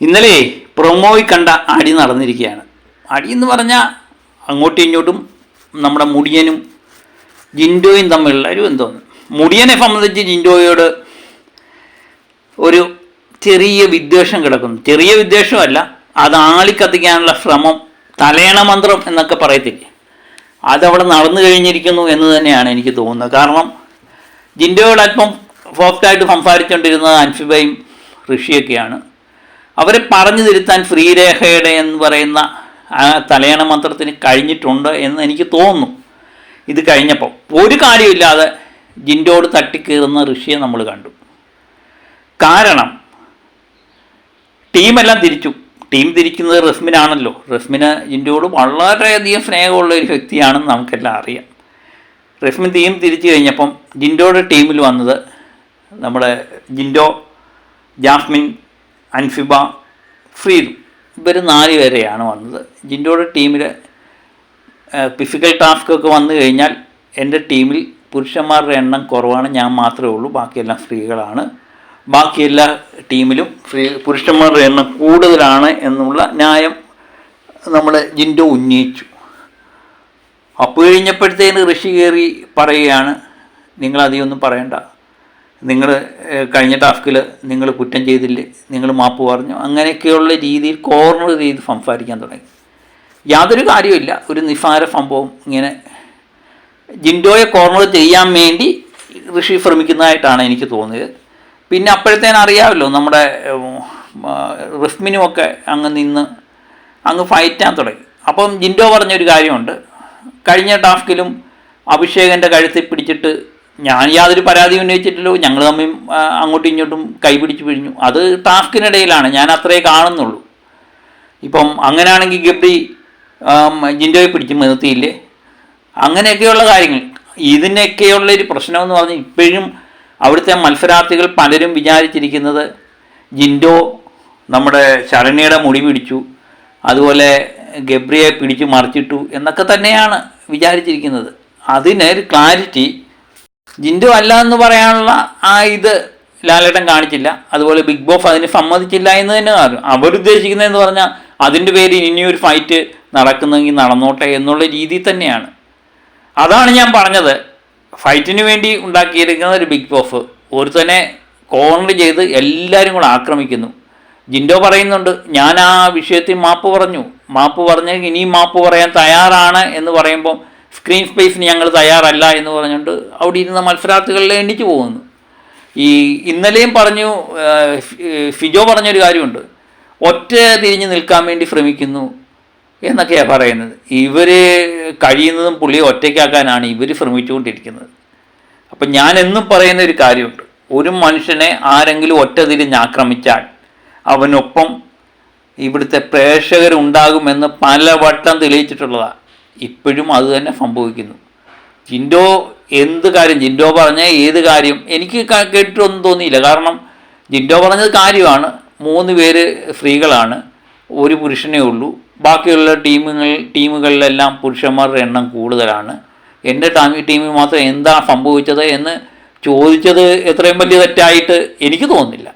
ഇന്നലെ പ്രൊമോയിൽ കണ്ട അടി നടന്നിരിക്കുകയാണ്. അടി എന്ന് പറഞ്ഞാൽ അങ്ങോട്ടും ഇങ്ങോട്ടും നമ്മുടെ മുടിയനും ജിൻഡോയും തമ്മിലുള്ള ഒരു ബന്ധമാണ്. മുടിയനെ സംബന്ധിച്ച് ജിൻഡോയോട് ഒരു ചെറിയ വിദ്വേഷം കിടക്കുന്നു. ചെറിയ വിദ്വേഷമല്ല, അത് ആളിക്കത്തിക്കാനുള്ള ശ്രമം, തലയണ മന്ത്രം എന്നൊക്കെ പറയത്തില്ലേ, അതവിടെ നടന്നു കഴിഞ്ഞിരിക്കുന്നു എന്ന് തന്നെയാണ് എനിക്ക് തോന്നുന്നത്. കാരണം ജിൻഡോയോട് അല്പം സോഫ്റ്റായിട്ട് സംസാരിച്ചുകൊണ്ടിരുന്നത് അൻഫിബയും ഋഷിയൊക്കെയാണ്. അവരെ പറഞ്ഞു തിരുത്താൻ ശ്രീരേഖയുടെ എന്ന് പറയുന്ന ആ തലയണ മന്ത്രത്തിന് കഴിഞ്ഞിട്ടുണ്ട് എന്ന് എനിക്ക് തോന്നുന്നു. ഇത് കഴിഞ്ഞപ്പോൾ ഒരു കാര്യമില്ലാതെ ജിൻഡോയോട് തട്ടിക്കീറുന്ന ഋഷിയെ നമ്മൾ കണ്ടു. കാരണം ടീമെല്ലാം തിരിച്ചു. ടീം തിരിക്കുന്നത് റസ്മിനാണല്ലോ. റസ്മിന് ജിൻഡോയോട് വളരെയധികം സ്നേഹമുള്ള ഒരു വ്യക്തിയാണെന്ന് നമുക്കെല്ലാം അറിയാം. റസ്മിൻ ടീം തിരിച്ചു കഴിഞ്ഞപ്പം ജിൻഡോയുടെ ടീമിൽ വന്നത് നമ്മുടെ ജിൻഡോ, ജാസ്മിൻ, അൻഫിബ, ഫ്രീദു, ഇവർ 4 പേരെയാണ് വന്നത്. ജിൻഡോയുടെ ടീമിൽ ഫിസിക്കൽ ടാസ്കൊക്കെ വന്നു കഴിഞ്ഞാൽ എൻ്റെ ടീമിൽ പുരുഷന്മാരുടെ എണ്ണം കുറവാണ്, ഞാൻ മാത്രമേ ഉള്ളൂ, ബാക്കിയെല്ലാം സ്ത്രീകളാണ്. ബാക്കി എല്ലാ ടീമിലും പുരുഷന്മാരുടെ എണ്ണം കൂടുതലാണ് എന്നുള്ള ന്യായം നമ്മൾ ജിൻഡോ ഉന്നയിച്ചു. അപ്പോൾ കഴിഞ്ഞപ്പോഴത്തേന് ഋഷി കയറി പറയുകയാണ്, നിങ്ങളധികമൊന്നും പറയണ്ട, നിങ്ങൾ കഴിഞ്ഞ ടാസ്കിൽ നിങ്ങൾ കുറ്റം ചെയ്തില്ലേ, നിങ്ങൾ മാപ്പ് പറഞ്ഞു, അങ്ങനെയൊക്കെയുള്ള രീതിയിൽ കോർണർ ചെയ്ത് സംസാരിക്കാൻ തുടങ്ങി. യാതൊരു കാര്യമില്ല, ഒരു നിസ്സാര സംഭവം ഇങ്ങനെ ജിൻഡോയെ കോർണർ ചെയ്യാൻ വേണ്ടി ഋഷി ശ്രമിക്കുന്നതായിട്ടാണ് എനിക്ക് തോന്നിയത്. പിന്നെ അപ്പോഴത്തേനും അറിയാമല്ലോ, നമ്മുടെ റസ്മിനുമൊക്കെ അങ്ങ് ഫൈറ്റാൻ തുടങ്ങി. അപ്പം ജിൻഡോ പറഞ്ഞൊരു കാര്യമുണ്ട്, കഴിഞ്ഞ ടാസ്കിലും അഭിഷേകൻ്റെ കഴുത്തിൽ പിടിച്ചിട്ട് ഞാൻ യാതൊരു പരാതി ഉന്നയിച്ചിട്ടില്ലോ, ഞങ്ങൾ തമ്മിൽ അങ്ങോട്ടും ഇങ്ങോട്ടും കൈപിടിച്ച് പിഴിഞ്ഞു, അത് ടാസ്കിനിടയിലാണ്, ഞാൻ അത്രേ കാണുന്നുള്ളൂ. ഇപ്പം അങ്ങനെയാണെങ്കിൽ ഗബ്രി ജിൻഡോയെ പിടിച്ച് നിർത്തിയില്ലേ, അങ്ങനെയൊക്കെയുള്ള കാര്യങ്ങൾ. ഇതിനൊക്കെയുള്ളൊരു പ്രശ്നമെന്ന് പറഞ്ഞാൽ ഇപ്പോഴും അവിടുത്തെ മത്സരാർത്ഥികൾ പലരും വിചാരിച്ചിരിക്കുന്നത് ജിൻഡോ നമ്മുടെ ശരണ്യയുടെ മുടി പിടിച്ചു, അതുപോലെ ഗബ്രിയെ പിടിച്ചു മറിച്ചിട്ടു എന്നൊക്കെ തന്നെയാണ് വിചാരിച്ചിരിക്കുന്നത്. അതിനൊരു ക്ലാരിറ്റി ജിൻഡോ അല്ല എന്ന് പറയാനുള്ള ആ ഇത് ലാലേട്ടൻ കാണിച്ചില്ല. അതുപോലെ ബിഗ് ബോസ് അതിന് സമ്മതിച്ചില്ല എന്ന് തന്നെ പറഞ്ഞു. അവരുദ്ദേശിക്കുന്നതെന്ന് പറഞ്ഞാൽ അതിൻ്റെ പേരിൽ ഇനിയൊരു ഫൈറ്റ് നടക്കുന്നെങ്കിൽ നടന്നോട്ടെ എന്നുള്ള രീതിയിൽ തന്നെയാണ്. അതാണ് ഞാൻ പറഞ്ഞത്, ഫൈറ്റിന് വേണ്ടി ഉണ്ടാക്കിയിരിക്കുന്ന ഒരു ബിഗ് ബോസ് ഒരുത്തനെ കോർണർ ചെയ്ത് എല്ലാവരും കൂടെ ആക്രമിക്കുന്നു. ജിൻഡോ പറയുന്നുണ്ട്, ഞാൻ ആ വിഷയത്തിൽ മാപ്പ് പറഞ്ഞ് ഇനിയും മാപ്പ് പറയാൻ തയ്യാറാണ് എന്ന് പറയുമ്പം സ്ക്രീൻ സ്പേസിന് ഞങ്ങൾ തയ്യാറല്ല എന്ന് പറഞ്ഞുകൊണ്ട് അവിടെ ഇരുന്ന മത്സരാർത്ഥികളിലെ എണ്ണിച്ചു പോകുന്നു. ഇന്നലെയും പറഞ്ഞു, ഫിജോ പറഞ്ഞൊരു കാര്യമുണ്ട്, ഒറ്റ തിരിഞ്ഞ് നിൽക്കാൻ വേണ്ടി ശ്രമിക്കുന്നു എന്നൊക്കെയാണ് പറയുന്നത്. ഇവർ കഴിയുന്നതും പുള്ളിയെ ഒറ്റയ്ക്കാക്കാനാണ് ഇവർ ശ്രമിച്ചുകൊണ്ടിരിക്കുന്നത്. അപ്പം ഞാൻ എന്നും പറയുന്ന ഒരു കാര്യമുണ്ട്, ഒരു മനുഷ്യനെ ആരെങ്കിലും ഒറ്റ തിരിഞ്ഞ് ആക്രമിച്ചാൽ അവനൊപ്പം ഇവിടുത്തെ പ്രേക്ഷകരുണ്ടാകുമെന്ന് പലവട്ടം തെളിയിച്ചിട്ടുള്ളതാണ്. ഇപ്പോഴും അത് തന്നെ സംഭവിക്കുന്നു. ജിൻഡോ എന്ത് കാര്യം, ജിൻഡോ പറഞ്ഞ ഏത് കാര്യം എനിക്ക് കേട്ടിട്ടൊന്നും തോന്നിയില്ല. കാരണം ജിൻഡോ പറഞ്ഞത് കാര്യമാണ്, 3 പേര് സ്ത്രീകളാണ്, ഒരു പുരുഷനേ ഉള്ളൂ, ബാക്കിയുള്ള ടീമുകളിലെല്ലാം പുരുഷന്മാരുടെ എണ്ണം കൂടുതലാണ്, എൻ്റെ ടീമിൽ മാത്രം എന്താ സംഭവിച്ചത് എന്ന് ചോദിച്ചത് എത്രയും വലിയ തെറ്റായിട്ട് എനിക്ക് തോന്നുന്നില്ല.